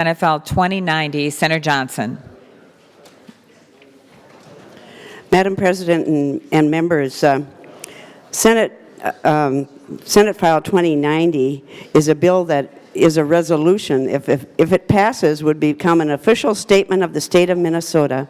NFL 2090, Senator Johnson. Madam President and members, Senate File 2090 is a bill that is a resolution, if it passes, would become an official statement of the state of Minnesota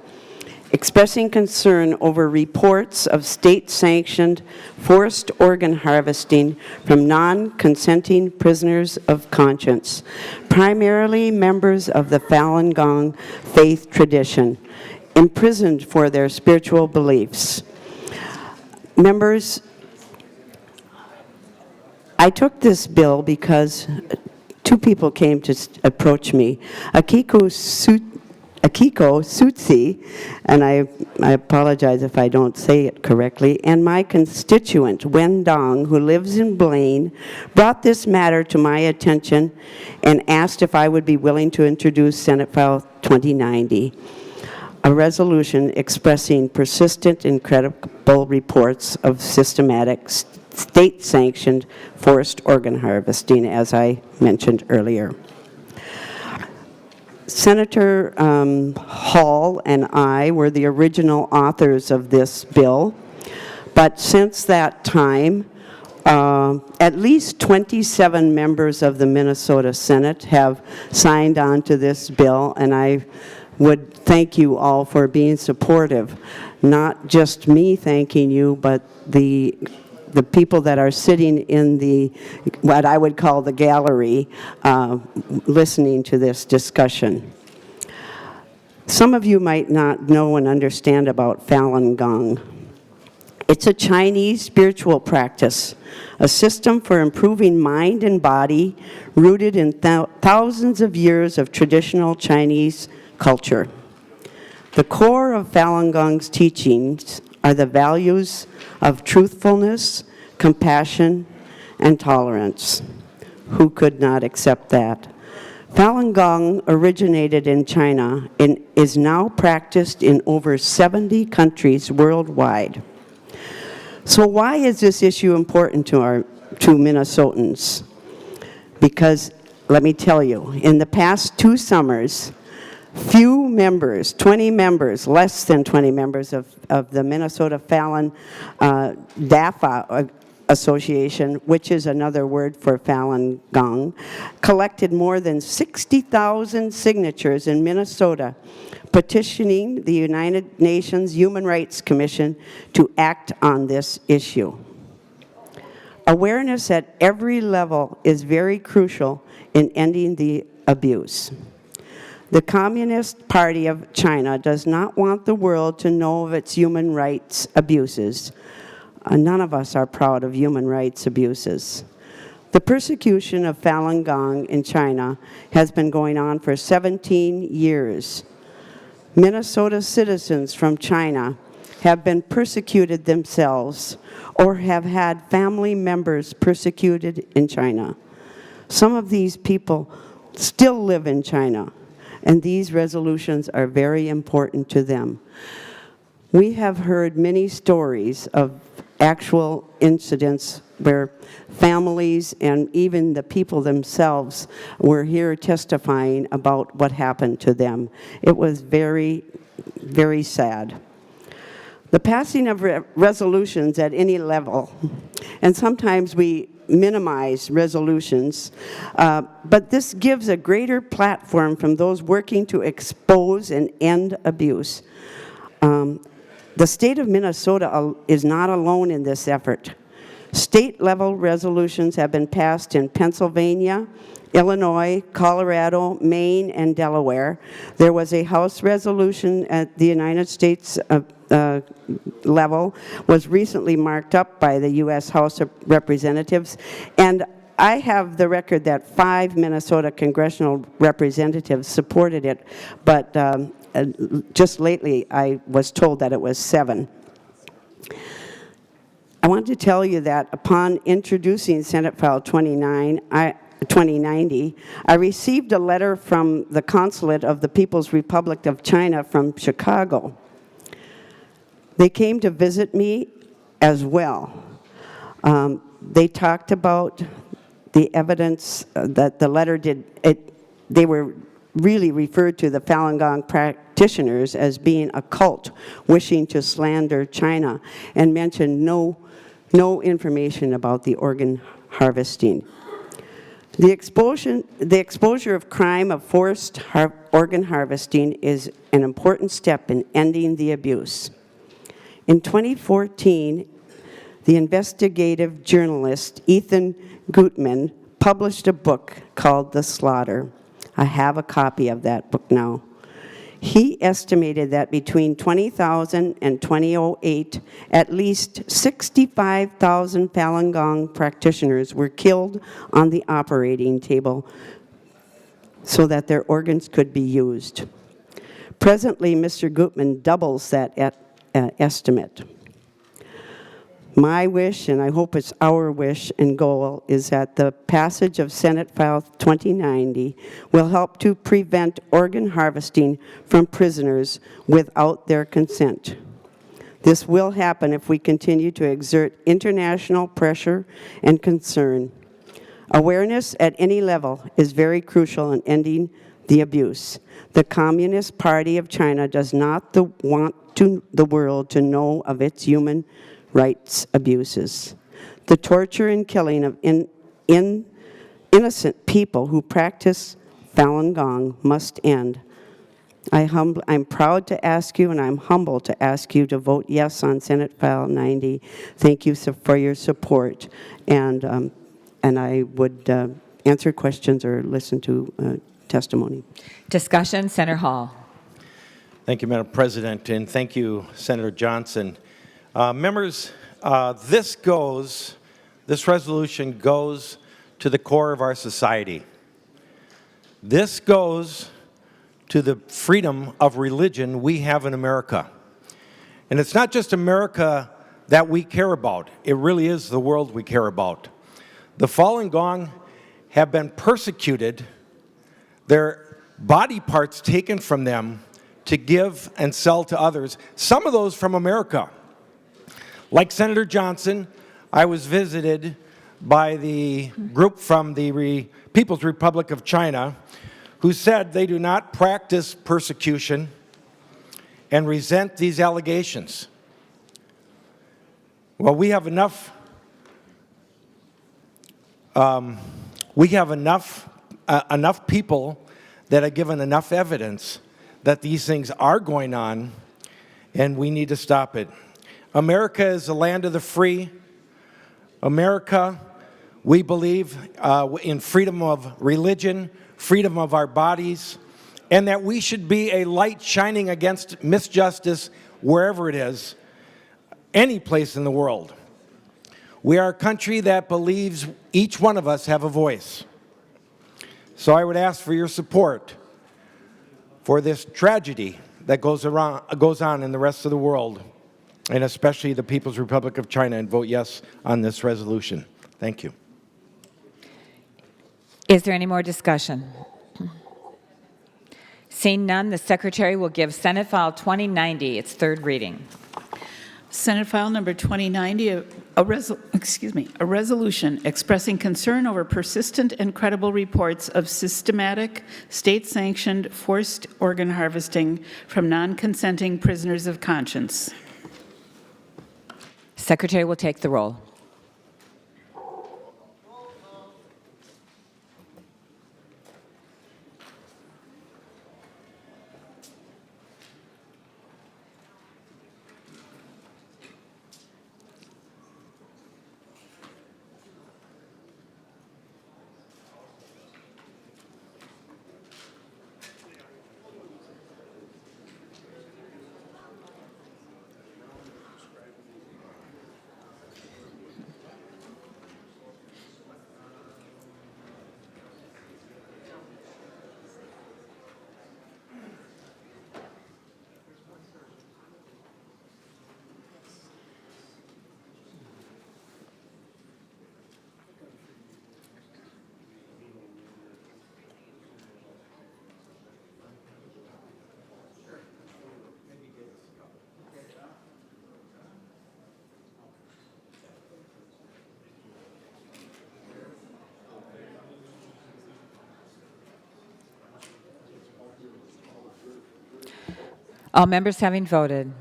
expressing concern over reports of state-sanctioned forced organ harvesting from non-consenting prisoners of conscience, primarily members of the Falun Gong faith tradition, imprisoned for their spiritual beliefs. Members, I took this bill because two people came to approach me. Akiko Sutsi, and I apologize if I don't say it correctly, and my constituent, Wen Dong, who lives in Blaine, brought this matter to my attention and asked if I would be willing to introduce Senate File 2090, a resolution expressing persistent and credible reports of systematic state-sanctioned forced organ harvesting, as I mentioned earlier. Senator Hall and I were the original authors of this bill, but since that time, at least 27 members of the Minnesota Senate have signed on to this bill, and I would thank you all for being supportive. Not just me thanking you, but the people that are sitting in the, what I would call the gallery, listening to this discussion. Some of you might not know and understand about Falun Gong. It's a Chinese spiritual practice, a system for improving mind and body rooted in thousands of years of traditional Chinese culture. The core of Falun Gong's teachings are the values of truthfulness, compassion, and tolerance. Who could not accept that? Falun Gong originated in China and is now practiced in over 70 countries worldwide. So why is this issue important to Minnesotans? Because, let me tell you, in the past 2 summers, few members, 20 members, less than 20 members of the Minnesota Falun DAFA Association, which is another word for Falun Gong, collected more than 60,000 signatures in Minnesota petitioning the United Nations Human Rights Commission to act on this issue. Awareness at every level is very crucial in ending the abuse. The Communist Party of China does not want the world to know of its human rights abuses. None of us are proud of human rights abuses. The persecution of Falun Gong in China has been going on for 17 years. Minnesota citizens from China have been persecuted themselves or have had family members persecuted in China. Some of these people still live in China, and these resolutions are very important to them. We have heard many stories of actual incidents where families and even the people themselves were here testifying about what happened to them. It was very, very sad. The passing of resolutions at any level, and sometimes we minimize resolutions, but this gives a greater platform from those working to expose and end abuse. The state of Minnesota is not alone in this effort. State-level resolutions have been passed in Pennsylvania, Illinois, Colorado, Maine, and Delaware. There was a House resolution at the United States level, was recently marked up by the U.S. House of Representatives, and I have the record that 5 Minnesota congressional representatives supported it, but just lately I was told that it was 7. I want to tell you that upon introducing Senate File 2090, I received a letter from the Consulate of the People's Republic of China from Chicago. They came to visit me as well. They talked about the evidence that the letter did. They were really referred to the Falun Gong practitioners as being a cult wishing to slander China, and mentioned no information about the organ harvesting. The exposure of crime of forced organ harvesting is an important step in ending the abuse. In 2014, the investigative journalist Ethan Gutman published a book called The Slaughter. I have a copy of that book now. He estimated that between 20,000 and 2008, at least 65,000 Falun Gong practitioners were killed on the operating table so that their organs could be used. Presently, Mr. Gutman doubles that estimate. My wish, and I hope it's our wish and goal, is that the passage of Senate File 2090 will help to prevent organ harvesting from prisoners without their consent. This will happen if we continue to exert international pressure and concern. Awareness at any level is very crucial in ending the abuse. The Communist Party of China does not want the world to know of its human rights abuses. The torture and killing of innocent people who practice Falun Gong must end. I'm proud to ask you, and I'm humbled to ask you to vote yes on Senate File 90. Thank you for your support, and I would answer questions or listen to testimony. Discussion, Senator Hall. Thank you, Madam President, and thank you, Senator Johnson. Members, this resolution goes to the core of our society. This goes to the freedom of religion we have in America. And it's not just America that we care about. It really is the world we care about. The Falun Gong have been persecuted, their body parts taken from them to give and sell to others, some of those from America. Like Senator Johnson, I was visited by the group from the People's Republic of China who said they do not practice persecution and resent these allegations. Well, we have enough people that have given enough evidence that these things are going on, and we need to stop it. America is the land of the free. America, we believe in freedom of religion, freedom of our bodies, and that we should be a light shining against misjustice wherever it is, any place in the world. We are a country that believes each one of us have a voice. So I would ask for your support for this tragedy that goes on in the rest of the world, and especially the People's Republic of China, and vote yes on this resolution. Thank you. Is there any more discussion? Seeing none, the Secretary will give Senate File 2090 its third reading. Senate File Number 2090, a resolution expressing concern over persistent and credible reports of systematic, state-sanctioned forced organ harvesting from non-consenting prisoners of conscience. Secretary will take the roll. All members having voted.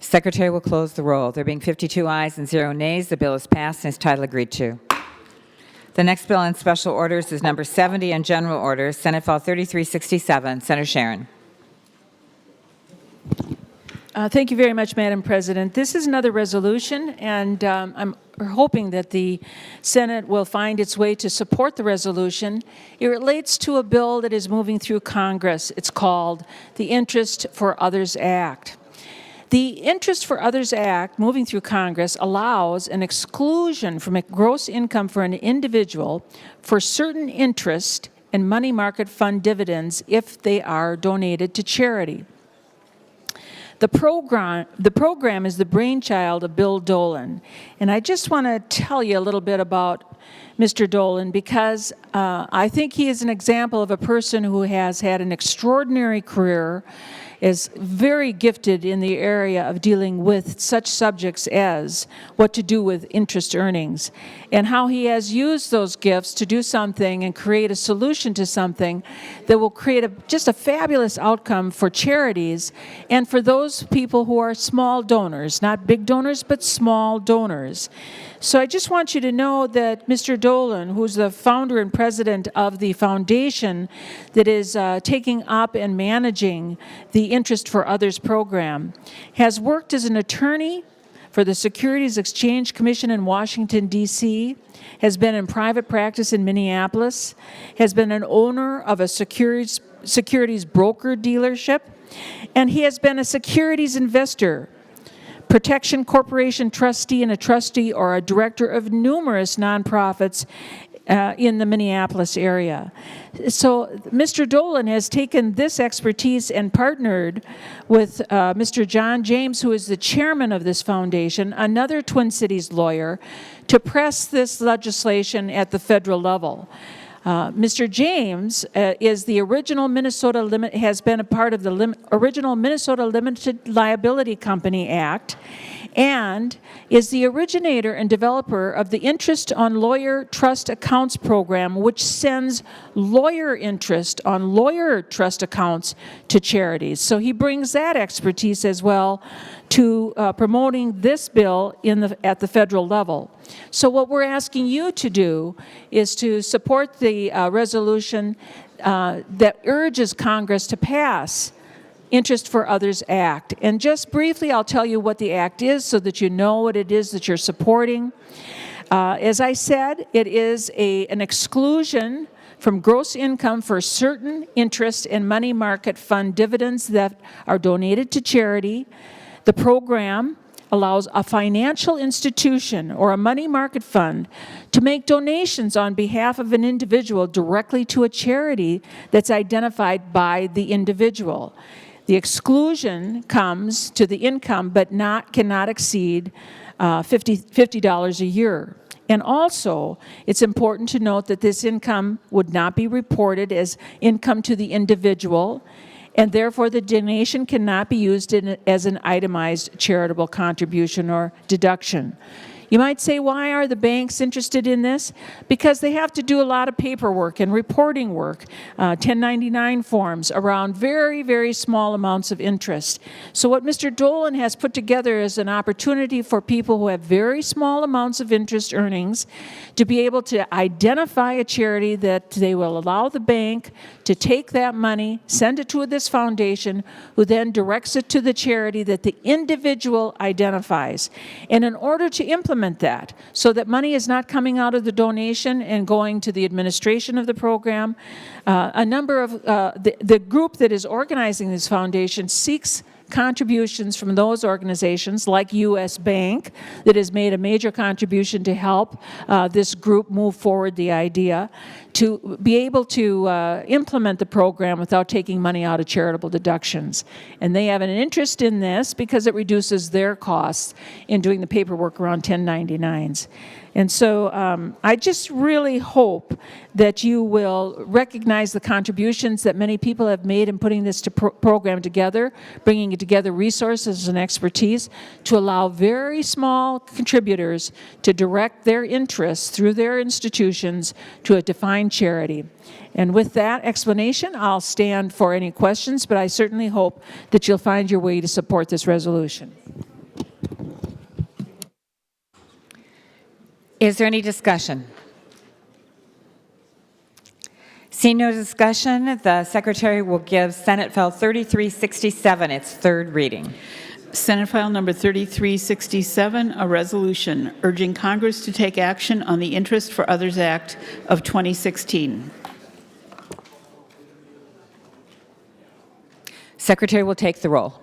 Secretary will close the roll. There being 52 ayes and 0 nays, the bill is passed and its title agreed to. The next bill on special orders is number 70 on general orders, Senate File 3367. Senator Sharon. Thank you very much, Madam President. This is another resolution, and I'm hoping that the Senate will find its way to support the resolution. It relates to a bill that is moving through Congress. It's called the Interest for Others Act. The Interest for Others Act, moving through Congress, allows an exclusion from a gross income for an individual for certain interest and money market fund dividends if they are donated to charity. The program is the brainchild of Bill Dolan, and I just want to tell you a little bit about Mr. Dolan because I think he is an example of a person who has had an extraordinary career, is very gifted in the area of dealing with such subjects as what to do with interest earnings, and how he has used those gifts to do something and create a solution to something that will create just a fabulous outcome for charities and for those people who are small donors, not big donors, but small donors. So I just want you to know that Mr. Dolan, who's the founder and president of the foundation that is taking up and managing the Interest for Others program, has worked as an attorney for the Securities Exchange Commission in Washington, D.C., has been in private practice in Minneapolis, has been an owner of a securities broker dealership, and he has been a securities investor, Protection Corporation trustee, and a trustee or a director of numerous nonprofits in the Minneapolis area. So Mr. Dolan has taken this expertise and partnered with Mr. John James, who is the chairman of this foundation, another Twin Cities lawyer, to press this legislation at the federal level. Mr. James is the original has been a part of the original Minnesota Limited Liability Company Act, and is the originator and developer of the Interest on Lawyer Trust Accounts program, which sends lawyer interest on lawyer trust accounts to charities. So he brings that expertise as well to promoting this bill at the federal level. So what we're asking you to do is to support the resolution that urges Congress to pass Interest for Others Act. And just briefly, I'll tell you what the act is so that you know what it is that you're supporting. As I said, it is an exclusion from gross income for certain interest and money market fund dividends that are donated to charity. The program allows a financial institution or a money market fund to make donations on behalf of an individual directly to a charity that's identified by the individual. The exclusion comes to the income, but cannot exceed $50 a year. And also, it's important to note that this income would not be reported as income to the individual, and therefore the donation cannot be used as an itemized charitable contribution or deduction. You might say, why are the banks interested in this? Because they have to do a lot of paperwork and reporting work, 1099 forms around very, very small amounts of interest. So what Mr. Dolan has put together is an opportunity for people who have very small amounts of interest earnings to be able to identify a charity that they will allow the bank to take that money, send it to this foundation, who then directs it to the charity that the individual identifies. And in order to implement that, so that money is not coming out of the donation and going to the administration of the program, a number of the group that is organizing this foundation seeks contributions from those organizations like U.S. Bank that has made a major contribution to help this group move forward the idea to be able to implement the program without taking money out of charitable deductions. And they have an interest in this because it reduces their costs in doing the paperwork around 1099s. And so I just really hope that you will recognize the contributions that many people have made in putting this program together, bringing together resources and expertise to allow very small contributors to direct their interests through their institutions to a defined charity. And with that explanation, I'll stand for any questions, but I certainly hope that you'll find your way to support this resolution. Is there any discussion? Seeing no discussion, the Secretary will give Senate File 3367 its third reading. Senate File Number 3367, a resolution urging Congress to take action on the Interest for Others Act of 2016. Secretary will take the roll.